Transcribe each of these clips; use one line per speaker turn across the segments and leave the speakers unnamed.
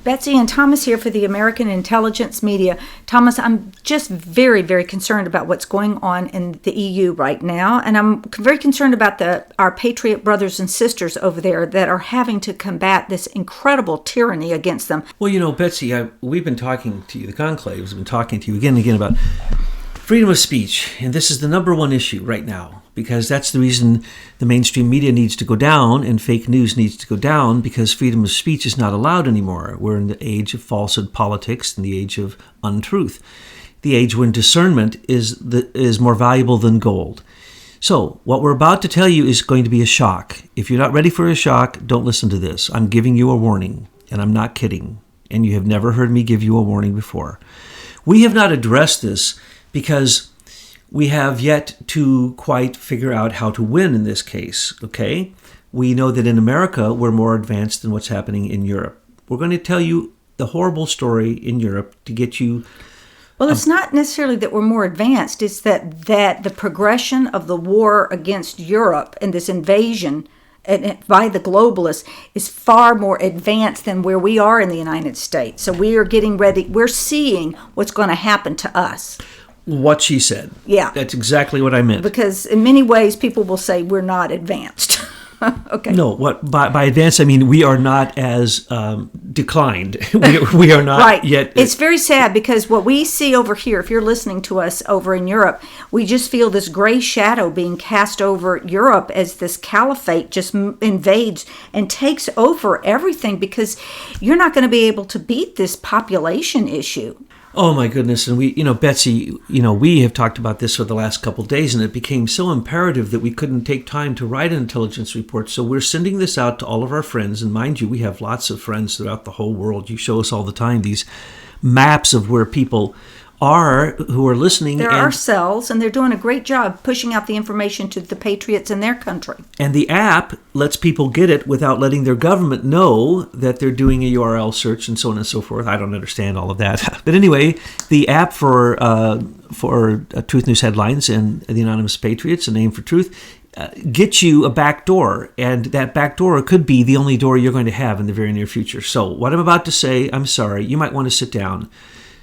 Betsy and Thomas here for the American Intelligence Media. Thomas, I'm just very, very concerned about what's going on in the EU right now, and I'm very concerned about our patriot brothers and sisters over there that are having to combat this incredible tyranny against them.
Well, Betsy, we've been talking to you, the conclaves have been talking to you again and again about freedom of speech, and this is the number one issue right now, because that's the reason the mainstream media needs to go down and fake news needs to go down, because freedom of speech is not allowed anymore. We're in the age of falsehood politics and the age of untruth, the age when discernment is more valuable than gold. So what we're about to tell you is going to be a shock. If you're not ready for a shock, don't listen to this. I'm giving you a warning, and I'm not kidding, and you have never heard me give you a warning before. We have not addressed this because we have yet to quite figure out how to win in this case, okay? We know that in America, we're more advanced than what's happening in Europe. We're going to tell you the horrible story in Europe to get you...
Well, it's not necessarily that we're more advanced. It's that the progression of the war against Europe and this invasion by the globalists is far more advanced than where we are in the United States. So we are getting ready. We're seeing what's going to happen to us.
What she said.
Yeah.
That's exactly what I meant.
Because in many ways, people will say we're not advanced. Okay.
No, by advanced, I mean we are not as declined. we are not
right.
yet.
It's very sad because what we see over here, if you're listening to us over in Europe, we just feel this gray shadow being cast over Europe as this caliphate just invades and takes over everything, because you're not going to be able to beat this population issue.
Oh my goodness. And we, Betsy, we have talked about this for the last couple of days, and it became so imperative that we couldn't take time to write an intelligence report. So we're sending this out to all of our friends. And mind you, we have lots of friends throughout the whole world. You show us all the time these maps of where people are who are listening.
They're ourselves, and they're doing a great job pushing out the information to the patriots in their country.
And the app lets people get it without letting their government know that they're doing a URL search and so on and so forth. I don't understand all of that. But anyway, the app for Truth News Headlines and the Anonymous Patriots, a name for truth, gets you a back door. And that back door could be the only door you're going to have in the very near future. So what I'm about to say, I'm sorry, you might want to sit down.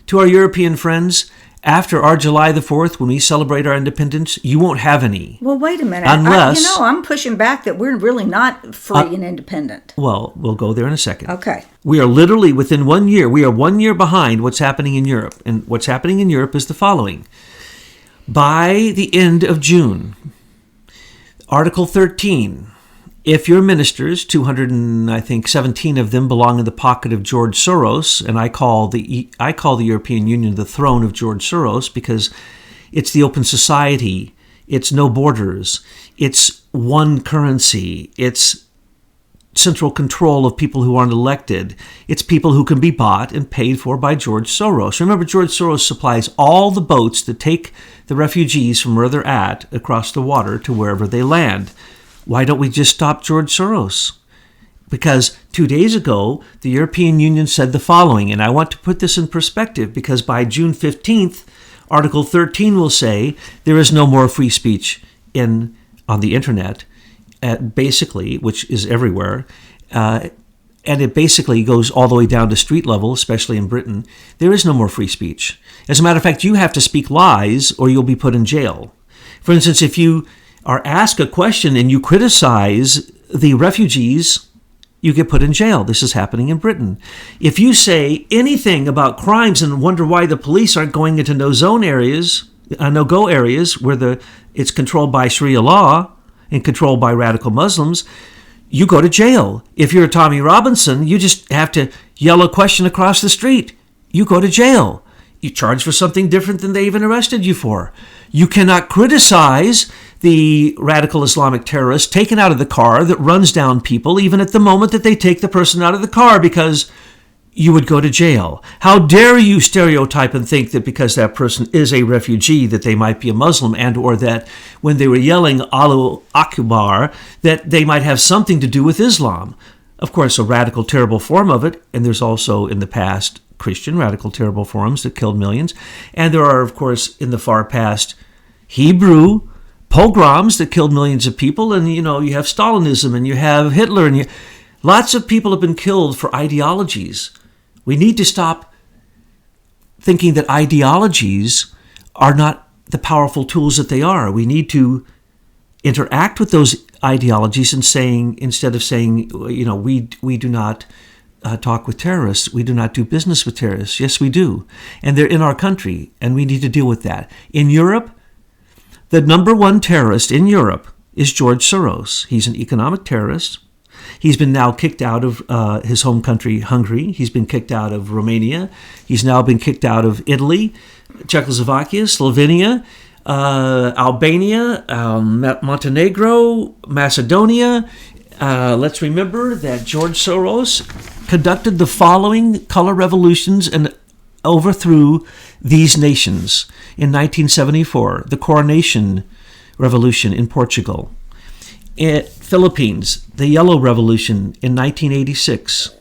To our European friends, after our July the 4th, when we celebrate our independence, you won't have any.
Well, wait a minute.
Unless...
I'm pushing back that we're really not free and independent.
Well, we'll go there in a second.
Okay.
We are literally within 1 year. We are 1 year behind what's happening in Europe. And what's happening in Europe is the following. By the end of June, Article 13... If your ministers, 217 of them belong in the pocket of George Soros, and I call the European Union the throne of George Soros because it's the open society, it's no borders, it's one currency, it's central control of people who aren't elected, it's people who can be bought and paid for by George Soros. Remember, George Soros supplies all the boats that take the refugees from where they're at across the water to wherever they land. Why don't we just stop George Soros? Because 2 days ago, the European Union said the following, and I want to put this in perspective because by June 15th, Article 13 will say there is no more free speech on the internet, basically, which is everywhere, and it basically goes all the way down to street level, especially in Britain. There is no more free speech. As a matter of fact, you have to speak lies or you'll be put in jail. For instance, if you are asked a question and you criticize the refugees, you get put in jail. This is happening in Britain. If you say anything about crimes and wonder why the police aren't going into no-go areas where it's controlled by Sharia law and controlled by radical Muslims, you go to jail. If you're Tommy Robinson, you just have to yell a question across the street. You go to jail. You charge for something different than they even arrested you for. You cannot criticize the radical Islamic terrorist taken out of the car that runs down people even at the moment that they take the person out of the car because you would go to jail. How dare you stereotype and think that because that person is a refugee that they might be a Muslim and or that when they were yelling Allahu Akbar that they might have something to do with Islam. Of course, a radical, terrible form of it, and there's also in the past Christian radical, terrible forms that killed millions. And there are, of course, in the far past, Hebrew pogroms that killed millions of people. And, you have Stalinism and you have Hitler and lots of people have been killed for ideologies. We need to stop thinking that ideologies are not the powerful tools that they are. We need to interact with those ideologies and instead of saying, we do not talk with terrorists, we do not do business with terrorists. Yes, we do. And they're in our country, and we need to deal with that. In Europe, the number one terrorist in Europe is George Soros. He's an economic terrorist. He's been now kicked out of his home country, Hungary. He's been kicked out of Romania. He's now been kicked out of Italy, Czechoslovakia, Slovenia, Albania, Montenegro, Macedonia. Let's remember that George Soros conducted the following color revolutions and overthrew these nations. In 1974, the Coronation Revolution in Portugal. In Philippines, the Yellow Revolution in 1986.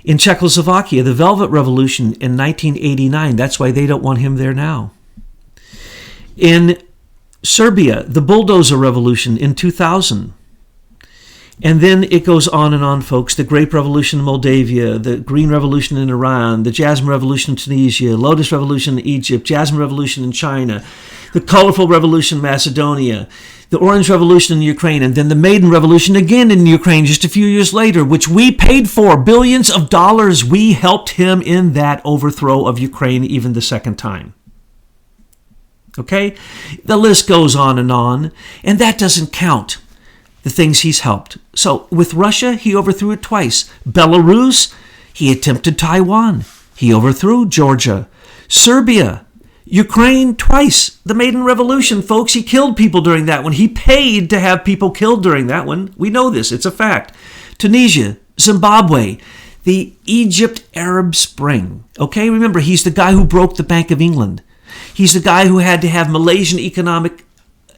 In Czechoslovakia, the Velvet Revolution in 1989. That's why they don't want him there now. In Serbia, the Bulldozer Revolution in 2000. And then it goes on and on, folks. The Grape Revolution in Moldavia, the Green Revolution in Iran, the Jasmine Revolution in Tunisia, Lotus Revolution in Egypt, Jasmine Revolution in China, the Colorful Revolution in Macedonia, the Orange Revolution in Ukraine, and then the Maiden Revolution again in Ukraine just a few years later, which we paid for. Billions of dollars. We helped him in that overthrow of Ukraine even the second time. Okay? The list goes on, and that doesn't count the things he's helped. So with Russia, he overthrew it twice. Belarus, he attempted Taiwan. He overthrew Georgia. Serbia, Ukraine, twice. The Maiden Revolution, folks, he killed people during that one. He paid to have people killed during that one. We know this. It's a fact. Tunisia, Zimbabwe, the Egypt Arab Spring. Okay, remember, he's the guy who broke the Bank of England. He's the guy who had to have Malaysian economic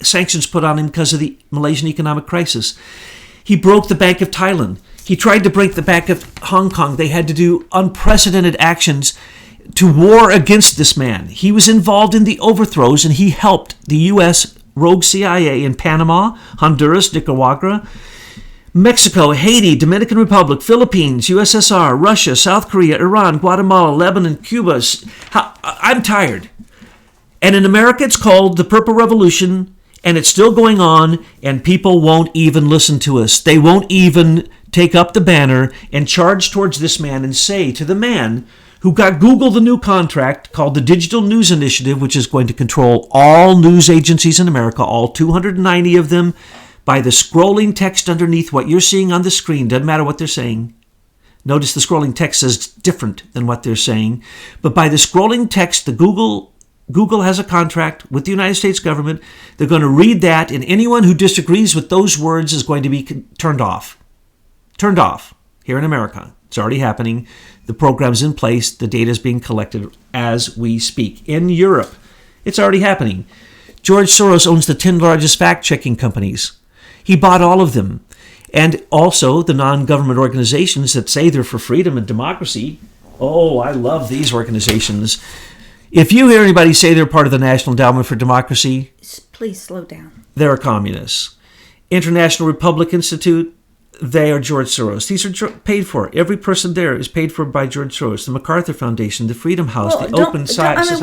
sanctions put on him because of the Malaysian economic crisis. He broke the Bank of Thailand. He tried to break the Bank of Hong Kong. They had to do unprecedented actions to war against this man. He was involved in the overthrows, and he helped the U.S. rogue CIA in Panama, Honduras, Nicaragua, Mexico, Haiti, Dominican Republic, Philippines, USSR, Russia, South Korea, Iran, Guatemala, Lebanon, Cuba. I'm tired. And in America, it's called the Purple Revolution, and it's still going on, and people won't even listen to us. They won't even take up the banner and charge towards this man and say to the man who got Google the new contract called the Digital News Initiative, which is going to control all news agencies in America, all 290 of them, by the scrolling text underneath what you're seeing on the screen. Doesn't matter what they're saying. Notice the scrolling text says different than what they're saying. But by the scrolling text, the Google has a contract with the United States government. They're going to read that, and anyone who disagrees with those words is going to be turned off. Turned off here in America. It's already happening. The program's in place. The data is being collected as we speak. In Europe, it's already happening. George Soros owns the 10 largest fact-checking companies. He bought all of them. And also the non-government organizations that say they're for freedom and democracy. Oh, I love these organizations. If you hear anybody say they're part of the National Endowment for Democracy,
please slow down.
They're communists. International Republic Institute, they are George Soros. These are paid for. Every person there is paid for by George Soros. The MacArthur Foundation, the Freedom House, the Open Society.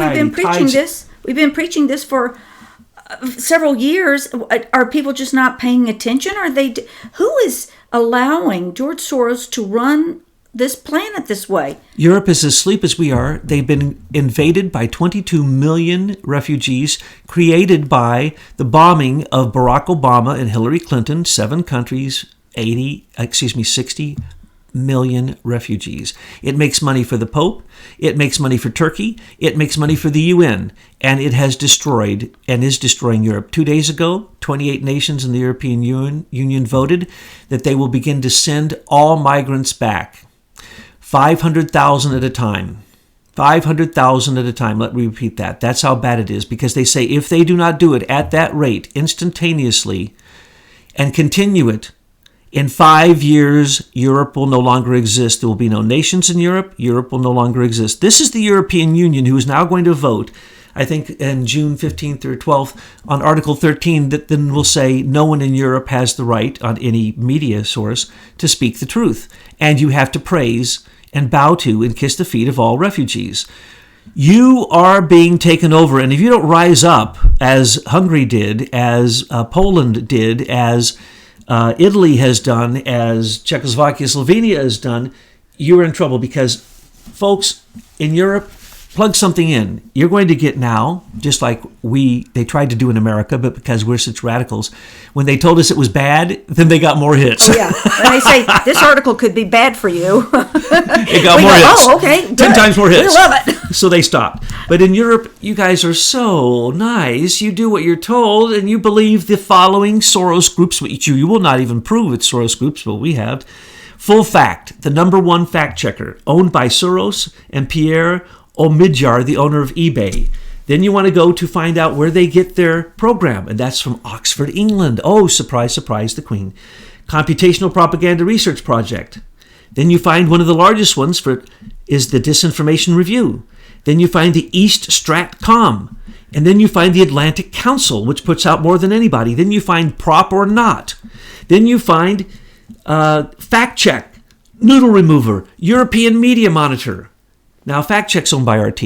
We've been preaching this for several years. Are people just not paying attention? Who is allowing George Soros to run this planet this way?
Europe is as asleep as we are. They've been invaded by 22 million refugees created by the bombing of Barack Obama and Hillary Clinton. 7 countries, 60 million refugees. It makes money for the Pope. It makes money for Turkey. It makes money for the UN. And it has destroyed and is destroying Europe. 2 days ago, 28 nations in the European Union voted that they will begin to send all migrants back. 500,000 at a time. 500,000 at a time. Let me repeat that. That's how bad it is, because they say if they do not do it at that rate instantaneously and continue it, in 5 years, Europe will no longer exist. There will be no nations in Europe. Europe will no longer exist. This is the European Union who is now going to vote, I think in June 15th or 12th, on Article 13, that then will say no one in Europe has the right, on any media source, to speak the truth. And you have to praise and bow to and kiss the feet of all refugees. You are being taken over, and if you don't rise up, as Hungary did, as Poland did, as Italy has done, as Czechoslovakia, Slovenia has done, you're in trouble because, folks, in Europe, plug something in. You're going to get now, just like they tried to do in America, but because we're such radicals, when they told us it was bad, then they got more hits.
Oh, yeah. And they say, this article could be bad for you.
It got more hits.
Oh, okay. Good.
10 times more hits.
We love it.
So they stopped. But in Europe, you guys are so nice. You do what you're told, and you believe the following Soros groups, which you will not even prove it's Soros groups, but we have. Full Fact, the number one fact checker, owned by Soros and Pierre Omidyar, the owner of eBay. Then you want to go to find out where they get their program, and that's from Oxford, England. Oh, surprise, surprise, the Queen. Computational Propaganda Research Project. Then you find one of the largest ones is the Disinformation Review. Then you find the East Stratcom. And then you find the Atlantic Council, which puts out more than anybody. Then you find Prop or Not. Then you find Fact Check, Noodle Remover, European Media Monitor. Now, Fact Check's owned by RT,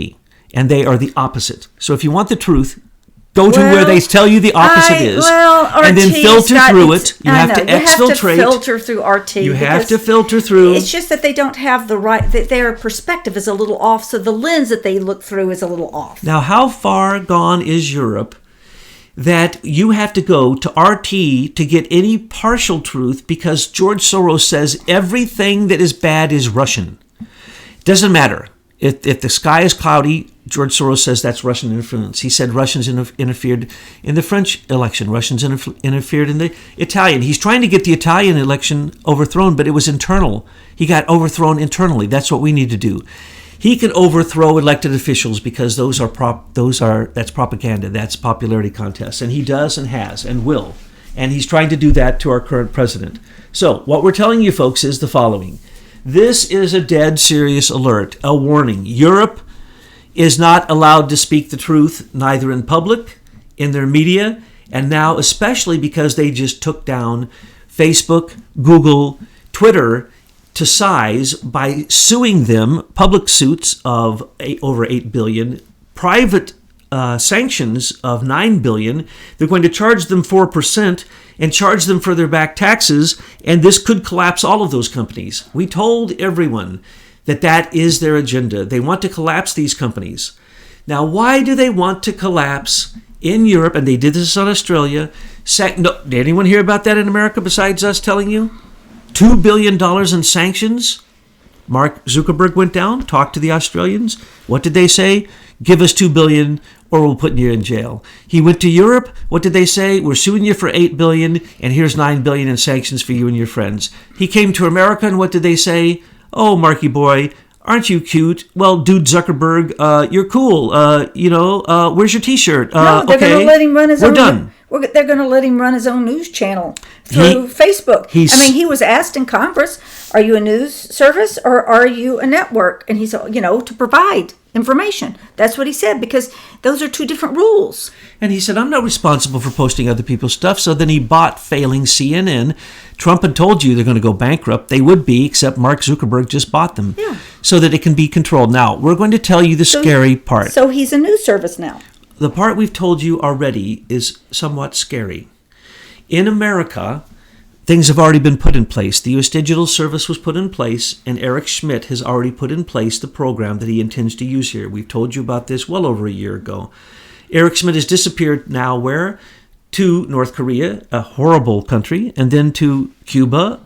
and they are the opposite. So if you want the truth, go to where they tell you the opposite is, and then filter through it. You have to exfiltrate.
You have to filter through RT.
You have to filter through.
It's just that they don't have the right, that their perspective is a little off, so the lens that they look through is a little off.
Now, how far gone is Europe that you have to go to RT to get any partial truth because George Soros says everything that is bad is Russian? It doesn't matter. If the sky is cloudy, George Soros says that's Russian influence. He said Russians interfered in the French election. Russians interfered in the Italian. He's trying to get the Italian election overthrown, but it was internal. He got overthrown internally. That's what we need to do. He can overthrow elected officials because that's propaganda. That's popularity contests, and he does and has and will. And he's trying to do that to our current president. So what we're telling you folks is the following. This is a dead serious alert, a warning. Europe is not allowed to speak the truth, neither in public, in their media, and now especially because they just took down Facebook, Google, Twitter to size by suing them, public suits of over $8 billion, private sanctions of $9 billion. They're going to charge them 4% and charge them for their back taxes, and this could collapse all of those companies. We told everyone that is their agenda. They want to collapse these companies. Now, why do they want to collapse in Europe? And they did this on Australia. Did anyone hear about that in America besides us telling you? $2 billion in sanctions. Mark Zuckerberg went down, talked to the Australians. What did they say? Give us $2 billion or we'll put you in jail. He went to Europe. What did they say? We're suing you for $8 billion and here's $9 billion in sanctions for you and your friends. He came to America and what did they say? Oh, Marky boy, aren't you cute? Well, dude Zuckerberg, you're cool. Where's your T-shirt?
No, they're going to let him run his own.
We're done.
They're going to let him run his own news channel through Facebook. He was asked in Congress, are you a news service or are you a network? And he's, to provide information. That's what he said, because those are two different rules.
And he said, I'm not responsible for posting other people's stuff. So then he bought failing CNN. Trump had told you they're going to go bankrupt. They would be, except Mark Zuckerberg just bought them.
Yeah.
So that it can be controlled. Now, we're going to tell you the scary part.
So he's a news service now.
The part we've told you already is somewhat scary. In America, things have already been put in place. The U.S. Digital Service was put in place, and Eric Schmidt has already put in place the program that he intends to use here. We've told you about this well over a year ago. Eric Schmidt has disappeared now where? To North Korea, a horrible country, and then to Cuba,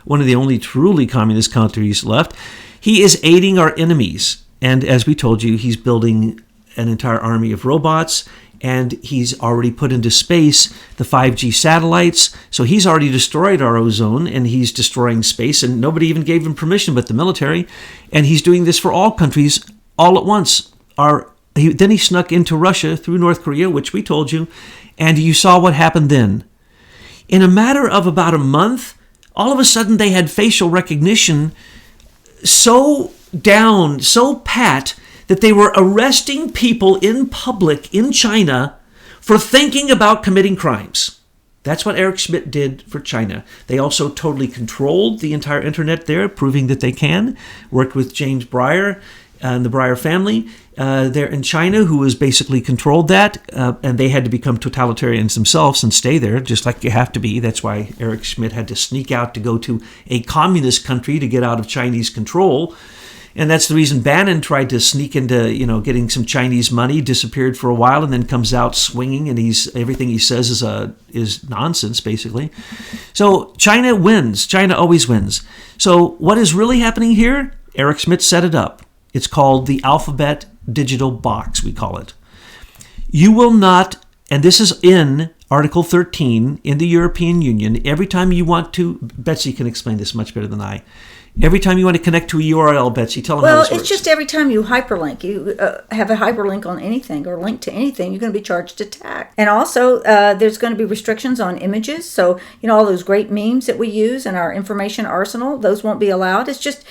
one of the only truly communist countries left. He is aiding our enemies, and as we told you, he's building an entire army of robots, and he's already put into space the 5G satellites. So he's already destroyed our ozone, and he's destroying space, and nobody even gave him permission but the military. And he's doing this for all countries all at once. Then he snuck into Russia through North Korea, which we told you, and you saw what happened then. In a matter of about a month, all of a sudden they had facial recognition so down, so pat, that they were arresting people in public in China for thinking about committing crimes. That's what Eric Schmidt did for China. They also totally controlled the entire internet there, proving that they can. Worked with James Breyer and the Breyer family there in China, who has basically controlled that. And they had to become totalitarians themselves and stay there, just like you have to be. That's why Eric Schmidt had to sneak out to go to a communist country to get out of Chinese control. And that's the reason Bannon tried to sneak into, getting some Chinese money, disappeared for a while, and then comes out swinging, and everything he says is nonsense, basically. So China wins. China always wins. So what is really happening here? Eric Schmidt set it up. It's called the Alphabet Digital Box, we call it. You will not, and this is in Article 13 in the European Union, every time you want to, Betsy can explain this much better than I. Every time you want to connect to a URL, Betsy, tell them how this works.
Well, it's just every time you hyperlink, you have a hyperlink on anything or link to anything, you're going to be charged a tax. And also, there's going to be restrictions on images. So, all those great memes that we use in our information arsenal, those won't be allowed. It's just,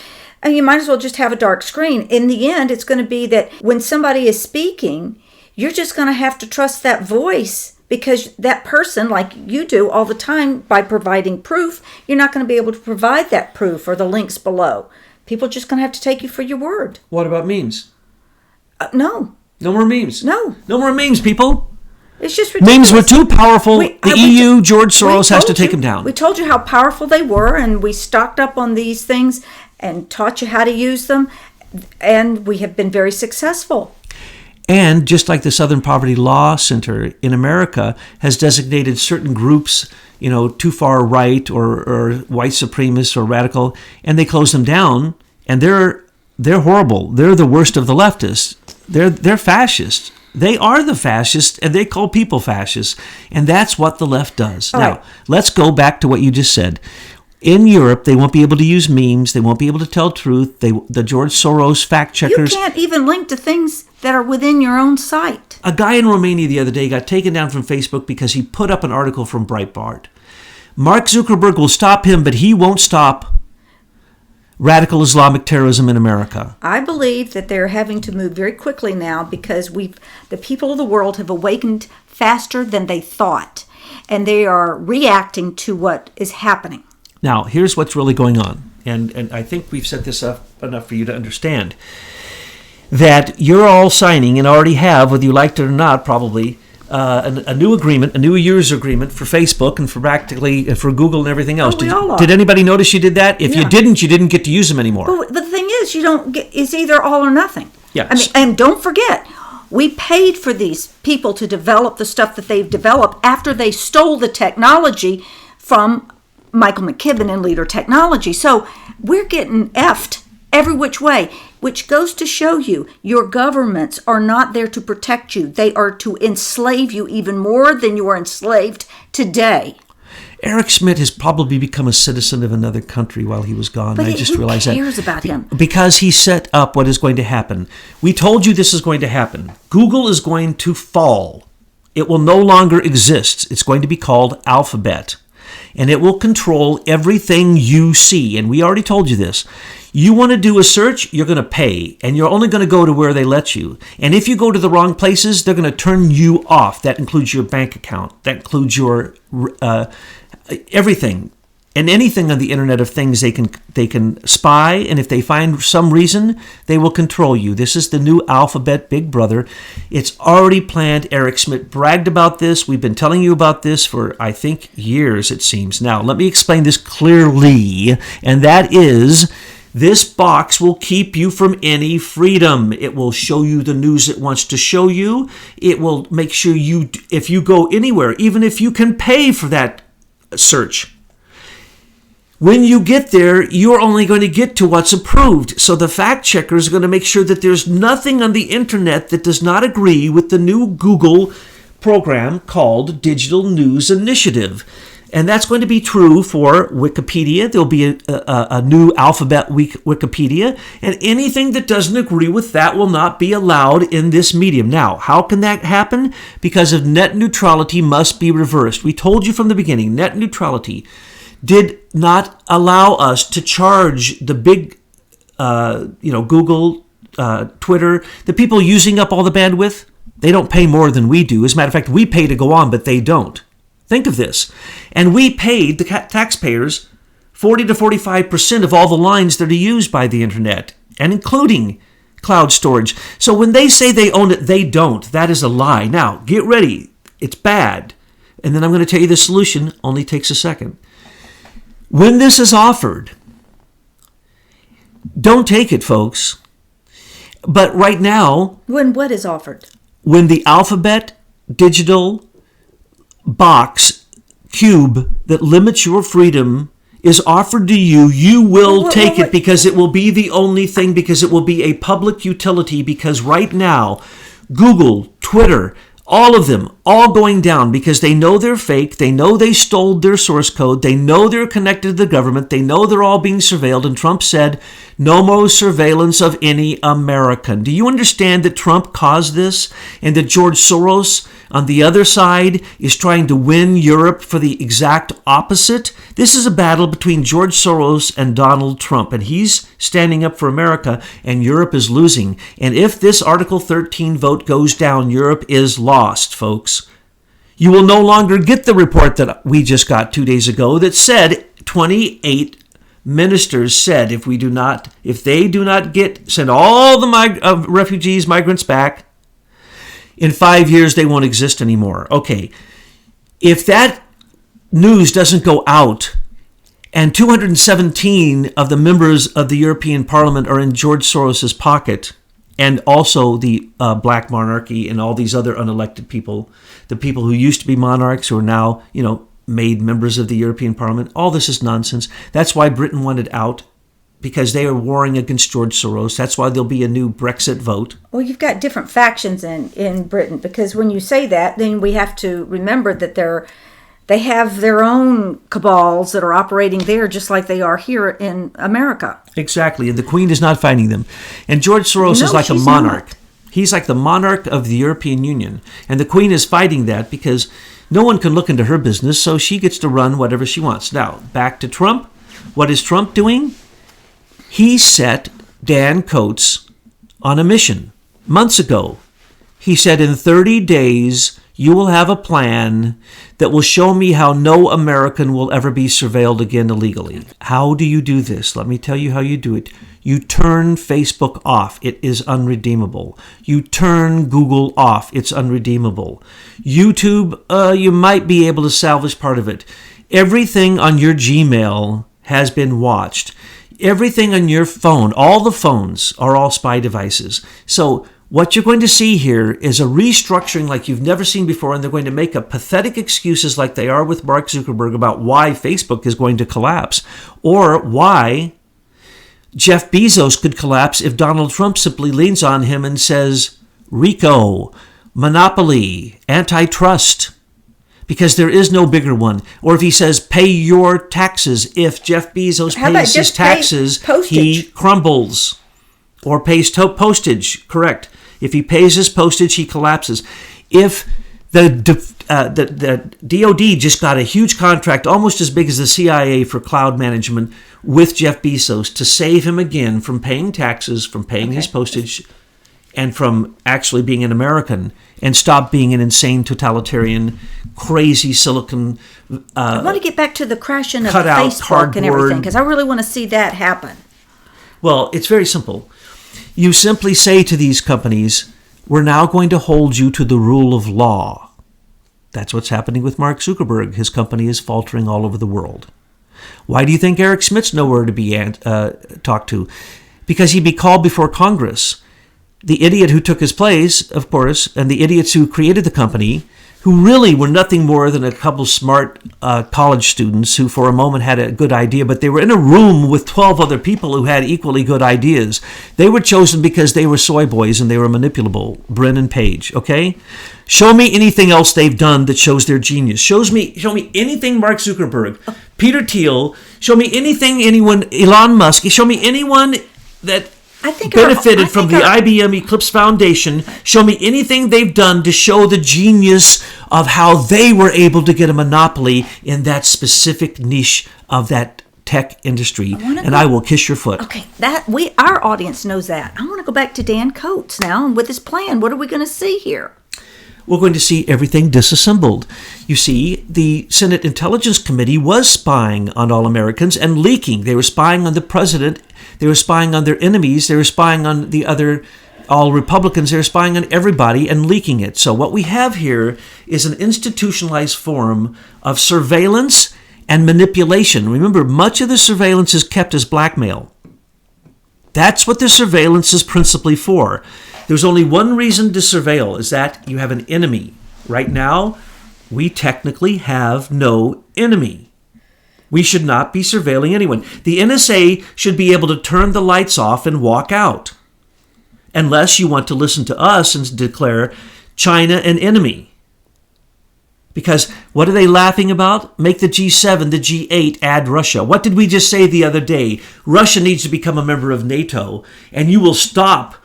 you might as well just have a dark screen. In the end, it's going to be that when somebody is speaking, you're just going to have to trust that voice. Because that person, like you do all the time by providing proof, you're not going to be able to provide that proof or the links below. People are just going to have to take you for your word.
What about memes?
No.
No more memes?
No.
No more memes, people.
It's just ridiculous.
Memes were too powerful. The EU, George Soros has to take them down.
We told you how powerful they were, and we stocked up on these things and taught you how to use them, and we have been very successful.
And just like the Southern Poverty Law Center in America has designated certain groups, too far right or white supremacists or radical, and they close them down, and they're horrible. They're the worst of the leftists. They're fascists. They are the fascists, and they call people fascists, and that's what the left does. Now, let's go back to what you just said. In Europe, they won't be able to use memes. They won't be able to tell truth. The George Soros fact checkers.
You can't even link to things that are within your own site.
A guy in Romania the other day got taken down from Facebook because he put up an article from Breitbart. Mark Zuckerberg will stop him, but he won't stop radical Islamic terrorism in America.
I believe that they're having to move very quickly now because the people of the world have awakened faster than they thought, and they are reacting to what is happening.
Now, here's what's really going on, and I think we've set this up enough for you to understand, that you're all signing, and already have, whether you liked it or not, probably, a new agreement, a new user agreement for Facebook and for Google and everything else.
We all are.
Did anybody notice you did that? If you didn't get to use them anymore.
But the thing is, it's either all or nothing.
Yeah.
And don't forget, we paid for these people to develop the stuff that they've developed after they stole the technology from Michael McKibben and Leader Technology. So we're getting effed every which way, which goes to show you your governments are not there to protect you. They are to enslave you even more than you are enslaved today.
Eric Schmidt has probably become a citizen of another country while he was gone.
But
I just realized that.
Who cares about him?
Because he set up what is going to happen. We told you this is going to happen. Google is going to fall. It will no longer exist. It's going to be called Alphabet. And it will control everything you see. And we already told you this. You want to do a search, you're going to pay. And you're only going to go to where they let you. And if you go to the wrong places, they're going to turn you off. That includes your bank account. That includes your everything. And anything on the Internet of Things they can spy. And if they find some reason, they will control you. This is the new Alphabet Big Brother. It's already planned. Eric Schmidt bragged about this. We've been telling you about this for, I think, years, it seems. Now, let me explain this clearly. And that is, this box will keep you from any freedom. It will show you the news it wants to show you. It will make sure if you go anywhere, even if you can pay for that search, when you get there, you're only going to get to what's approved. So the fact checker is going to make sure that there's nothing on the internet that does not agree with the new Google program called Digital News Initiative. And that's going to be true for Wikipedia. There'll be a new Alphabet Wikipedia. And anything that doesn't agree with that will not be allowed in this medium. Now, how can that happen? Because of net neutrality must be reversed. We told you from the beginning, net neutrality did not allow us to charge the big, Google, Twitter, the people using up all the bandwidth. They don't pay more than we do. As a matter of fact, we pay to go on, but they don't. Think of this. And we paid the taxpayers 40 to 45% of all the lines that are used by the internet, and including cloud storage. So when they say they own it, they don't. That is a lie. Now, get ready. It's bad. And then I'm going to tell you the solution. Only takes a second. When this is offered, don't take it, folks. But right now...
When what is offered?
When the Alphabet digital box cube that limits your freedom is offered to you, you will take it, because it will be the only thing, because it will be a public utility, because right now, Google, Twitter, all of them, all going down because they know they're fake, they know they stole their source code, they know they're connected to the government, they know they're all being surveilled, and Trump said, no more surveillance of any American. Do you understand that Trump caused this, and that George Soros on the other side is trying to win Europe for the exact opposite? This is a battle between George Soros and Donald Trump, and he's standing up for America, and Europe is losing. And if this Article 13 vote goes down, Europe is lost, folks. You will no longer get the report that we just got 2 days ago that said 28 ministers said if they do not send all the refugees, migrants back, in 5 years they won't exist anymore. Okay, if that news doesn't go out, and 217 of the members of the European Parliament are in George Soros's pocket, and also the black monarchy and all these other unelected people, the people who used to be monarchs who are now, made members of the European Parliament. All this is nonsense. That's why Britain wanted out, because they are warring against George Soros. That's why there'll be a new Brexit vote.
Well, you've got different factions in Britain, because when you say that, then we have to remember that they have their own cabals that are operating there just like they are here in America.
Exactly, and the Queen is not fighting them. And George Soros is like a monarch. Not. He's like the monarch of the European Union. And the Queen is fighting that because no one can look into her business, so she gets to run whatever she wants. Now, back to Trump. What is Trump doing? He set Dan Coates on a mission months ago. He said, in 30 days, you will have a plan that will show me how no American will ever be surveilled again illegally. How do you do this? Let me tell you how you do it. You turn Facebook off. It is unredeemable. You turn Google off. It's unredeemable. YouTube, you might be able to salvage part of it. Everything on your Gmail has been watched. Everything on your phone, all the phones are all spy devices. So what you're going to see here is a restructuring like you've never seen before, and they're going to make up pathetic excuses like they are with Mark Zuckerberg about why Facebook is going to collapse, or why Jeff Bezos could collapse if Donald Trump simply leans on him and says, RICO, monopoly, antitrust, because there is no bigger one. Or if he says, pay your taxes. If Jeff Bezos pays his taxes, he crumbles. Or pays postage, correct. If he pays his postage, he collapses. If the DOD just got a huge contract, almost as big as the CIA for cloud management, with Jeff Bezos to save him again from paying taxes, from paying his postage, and from actually being an American, and stop being an insane, totalitarian, crazy Silicon
I want to get back to the crashing of Facebook and everything, because I really want to see that happen.
Well, it's very simple. You simply say to these companies, we're now going to hold you to the rule of law. That's what's happening with Mark Zuckerberg. His company is faltering all over the world. Why do you think Eric Schmidt's nowhere to be talked to? Because he'd be called before Congress. The idiot who took his place, of course, and the idiots who created the company, who really were nothing more than a couple smart college students who for a moment had a good idea, but they were in a room with 12 other people who had equally good ideas. They were chosen because they were soy boys and they were manipulable. Brin and Page, okay? Show me anything else they've done that shows their genius. Show me anything Mark Zuckerberg, Peter Thiel, show me anything Elon Musk, show me anyone that benefited from the IBM Eclipse Foundation. Show me anything they've done to show the genius of how they were able to get a monopoly in that specific niche of that tech industry, I will kiss your foot.
Okay, our audience knows that. I want to go back to Dan Coates now, and with his plan, what are we going to see here?
we're going to see everything disassembled. You see, the Senate Intelligence Committee was spying on all Americans and leaking. They were spying on the president. They were spying on their enemies. They were spying on the other, all Republicans. They were spying on everybody and leaking it. So what we have here is an institutionalized form of surveillance and manipulation. Remember, much of the surveillance is kept as blackmail. That's what the surveillance is principally for. There's only one reason to surveil, is that you have an enemy. Right now, we technically have no enemy. We should not be surveilling anyone. The NSA should be able to turn the lights off and walk out, unless you want to listen to us and declare China an enemy. Because what are they laughing about? Make the G7, the G8, add Russia. What did we just say the other day? Russia needs to become a member of NATO, and you will stop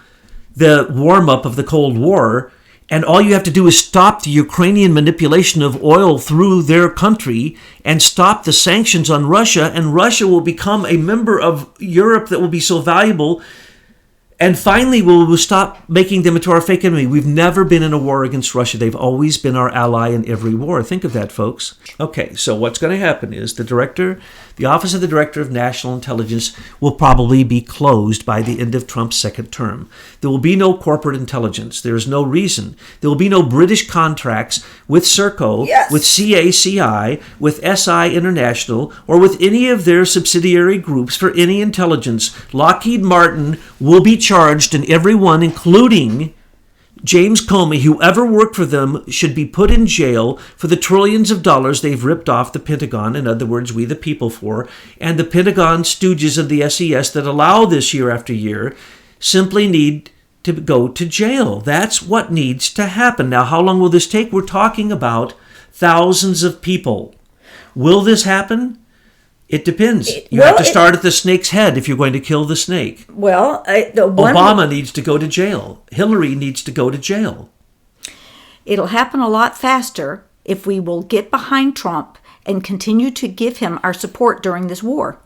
the warm-up of the Cold War, and all you have to do is stop the Ukrainian manipulation of oil through their country and stop the sanctions on Russia, and Russia will become a member of Europe that will be so valuable. And finally, we'll stop making them into our fake enemy. We've never been in a war against Russia. They've always been our ally in every war. Think of that, folks. Okay, so what's going to happen is the Office of the Director of National Intelligence will probably be closed by the end of Trump's second term. There will be no corporate intelligence. There is no reason. There will be no British contracts with Serco,
Yes.
with CACI, with SI International, or with any of their subsidiary groups for any intelligence. Lockheed Martin will be charged, and everyone, including James Comey, whoever worked for them, should be put in jail for the trillions of dollars they've ripped off the Pentagon, in other words, we the people, for, and the Pentagon stooges of the SES that allow this year after year simply need to go to jail. That's what needs to happen. Now, how long will this take? We're talking about thousands of people. Will this happen? It depends. You have to start at the snake's head if you're going to kill the snake.
Well,
Obama needs to go to jail. Hillary needs to go to jail.
It'll happen a lot faster if we will get behind Trump and continue to give him our support during this war.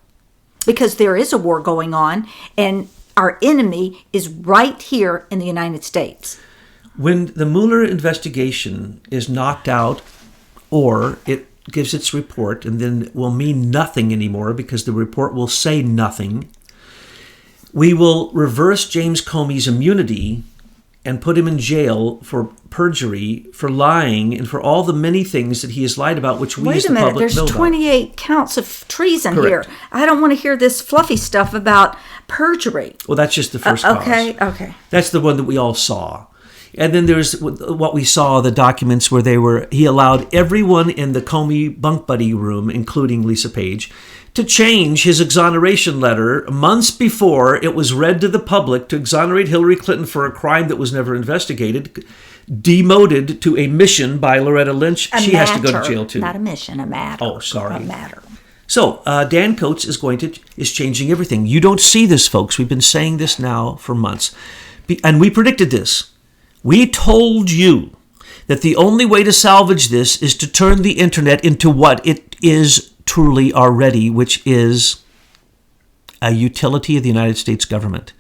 Because there is a war going on, and our enemy is right here in the United States.
When the Mueller investigation is knocked out, or it gives its report and then will mean nothing anymore because the report will say nothing, we will reverse James Comey's immunity and put him in jail for perjury, for lying, and for all the many things that he has lied about, which we as the public know about.
There's 28 counts of treason
Correct.
here. I don't want to hear this fluffy stuff about perjury.
Well, that's just the first
Okay.
cause. That's the one that we all saw. And then there's what we saw, the documents where he allowed everyone in the Comey bunk buddy room, including Lisa Page, to change his exoneration letter months before it was read to the public to exonerate Hillary Clinton for a crime that was never investigated, demoted to a mission by Loretta Lynch. She has to go to jail too.
Not a mission, a matter.
Oh, sorry.
A matter.
So Dan Coates is changing everything. You don't see this, folks. We've been saying this now for months. And we predicted this. We told you that the only way to salvage this is to turn the internet into what it is truly already, which is a utility of the United States government.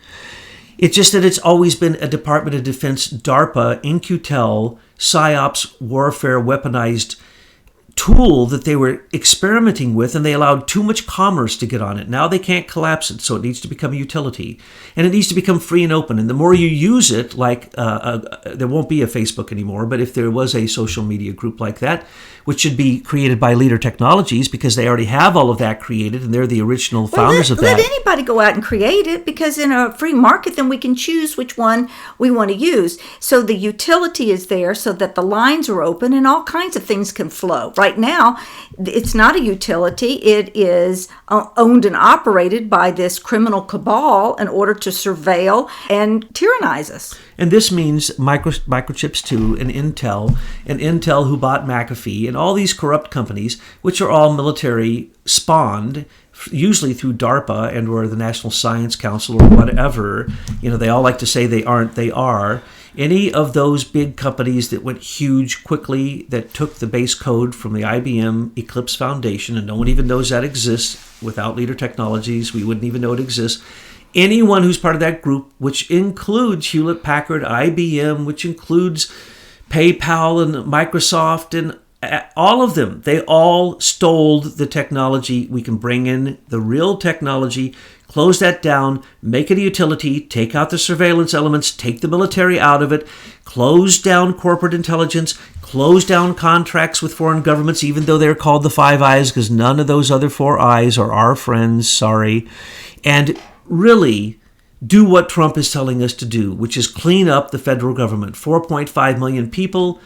It's just that it's always been a Department of Defense, DARPA, In-Q-Tel, PSYOPs, warfare, weaponized tool that they were experimenting with, and they allowed too much commerce to get on it. Now they can't collapse it, so it needs to become a utility. And it needs to become free and open. And the more you use it, like there won't be a Facebook anymore, but if there was a social media group like that, which should be created by Leader Technologies, because they already have all of that created, and they're the original founders of that.
Let anybody go out and create it, because in a free market, then we can choose which one we want to use. So the utility is there so that the lines are open and all kinds of things can flow. Right now, it's not a utility. It is owned and operated by this criminal cabal in order to surveil and tyrannize us.
And this means microchips too, and Intel who bought McAfee, and all these corrupt companies, which are all military spawned, usually through DARPA and or the National Science Council or whatever. They all like to say they aren't, they are. Any of those big companies that went huge quickly, that took the base code from the IBM Eclipse Foundation, and no one even knows that exists without Leader Technologies, we wouldn't even know it exists. Anyone who's part of that group, which includes Hewlett-Packard, IBM, which includes PayPal and Microsoft and all of them, they all stole the technology. We can bring in the real technology, close that down, make it a utility, take out the surveillance elements, take the military out of it, close down corporate intelligence, close down contracts with foreign governments, even though they're called the Five Eyes, because none of those other four eyes are our friends, sorry. And really do what Trump is telling us to do, which is clean up the federal government. 4.5 million people.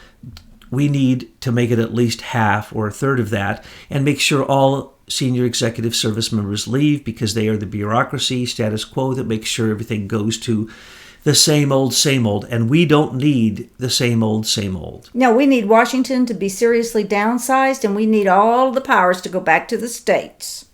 We need to make it at least half or a third of that, and make sure all senior executive service members leave, because they are the bureaucracy, status quo, that makes sure everything goes to the same old, and we don't need the same old.
No, we need Washington to be seriously downsized, and we need all the powers to go back to the states.